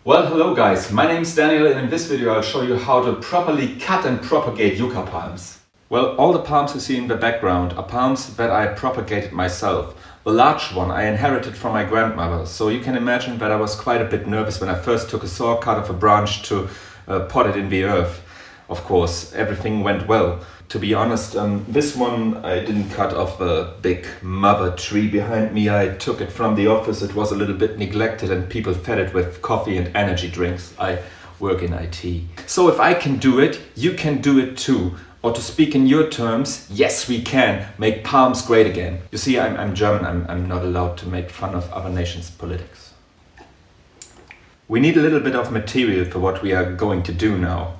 Well, hello guys, my name is Daniel and in this video I'll show you how to properly cut and propagate yucca palms. Well, all the palms you see in the background are palms that I propagated myself. The large one I inherited from my grandmother, so you can imagine that I was quite a bit nervous when I first took a saw cut of a branch to pot it in the earth. Of course, everything went well. To be honest, this one I didn't cut off a big mother tree behind me. I took it from the office. It was a little bit neglected and people fed it with coffee and energy drinks. I work in IT. So if I can do it, you can do it too. Or to speak in your terms, yes we can make palms great again. You see, I'm German, I'm not allowed to make fun of other nations' politics. We need a little bit of material for what we are going to do now.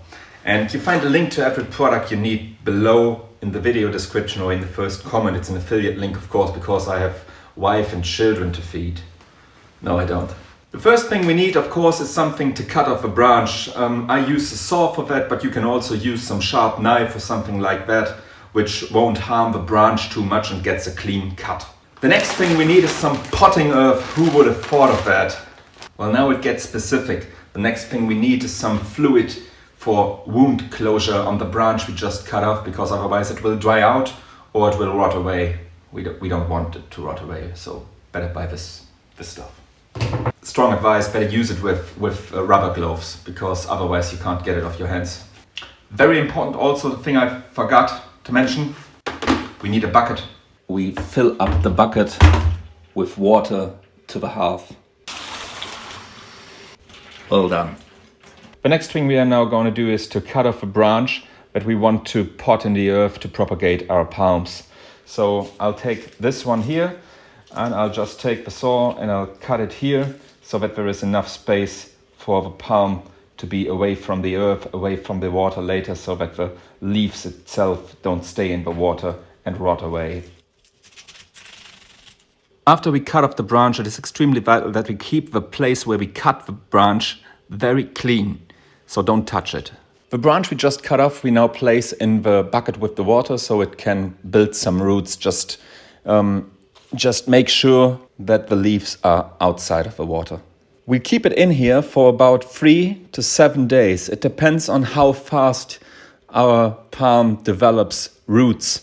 And you find a link to every product you need below in the video description or in the first comment. It's an affiliate link, of course, because I have wife and children to feed. No, I don't. The first thing we need, of course, is something to cut off a branch. I use a saw for that, but you can also use some sharp knife or something like that, which won't harm the branch too much and gets a clean cut. The next thing we need is some potting earth. Who would have thought of that? Well, now it gets specific. The next thing we need is some fluid for wound closure on the branch we just cut off, because otherwise it will dry out or it will rot away. We don't want it to rot away, so better buy this stuff. Strong advice, better use it with rubber gloves, because otherwise you can't get it off your hands. Very important also, the thing I forgot to mention, we need a bucket. We fill up the bucket with water to the half. Well done. The next thing we are now going to do is to cut off a branch that we want to pot in the earth to propagate our palms. So I'll take this one here and I'll just take the saw and I'll cut it here so that there is enough space for the palm to be away from the earth, away from the water later, so that the leaves itself don't stay in the water and rot away. After we cut off the branch, it is extremely vital that we keep the place where we cut the branch very clean. So don't touch it. The branch we just cut off, we now place in the bucket with the water so it can build some roots. Just make sure that the leaves are outside of the water. We keep it in here for about 3 to 7 days. It depends on how fast our palm develops roots.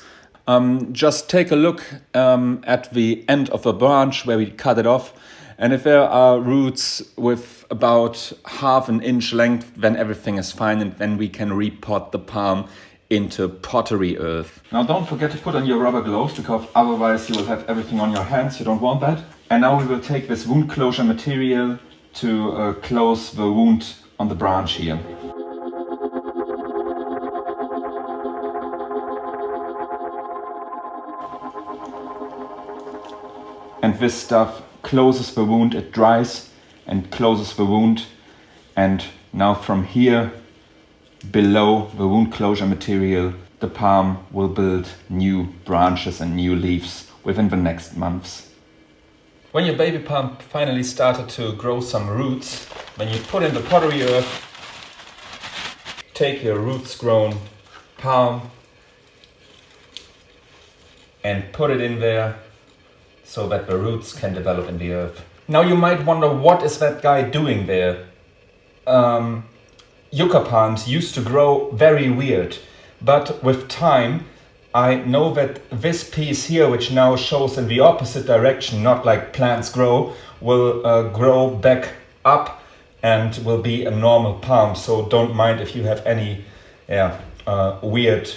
Just take a look at the end of the branch where we cut it off. And if there are roots with about ½ an inch length, then everything is fine, and then we can repot the palm into pottery earth. Now don't forget to put on your rubber gloves, because otherwise you will have everything on your hands. You don't want that. And now we will take this wound closure material to close the wound on the branch here. And this stuff closes the wound, it dries and closes the wound. And now from here, below the wound closure material, the palm will build new branches and new leaves within the next months. When your baby palm finally started to grow some roots, when you put in the pottery earth, take your roots grown palm and put it in there, so that the roots can develop in the earth. Now you might wonder, what is that guy doing there? Yucca palms used to grow very weird, but with time I know that this piece here, which now shows in the opposite direction, not like plants grow, will grow back up and will be a normal palm. So don't mind if you have any weird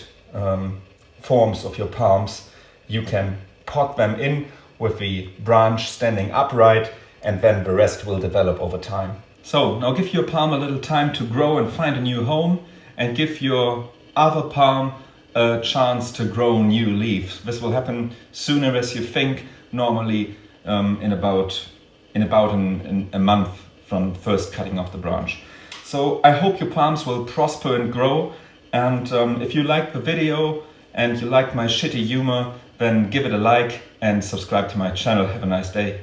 forms of your palms. You can pot them in with the branch standing upright, and then the rest will develop over time. So now give your palm a little time to grow and find a new home, and give your other palm a chance to grow new leaves. This will happen sooner as you think, normally in about a month from first cutting off the branch. So I hope your palms will prosper and grow, and if you like the video and you like my shitty humor, then give it a like and subscribe to my channel. Have a nice day.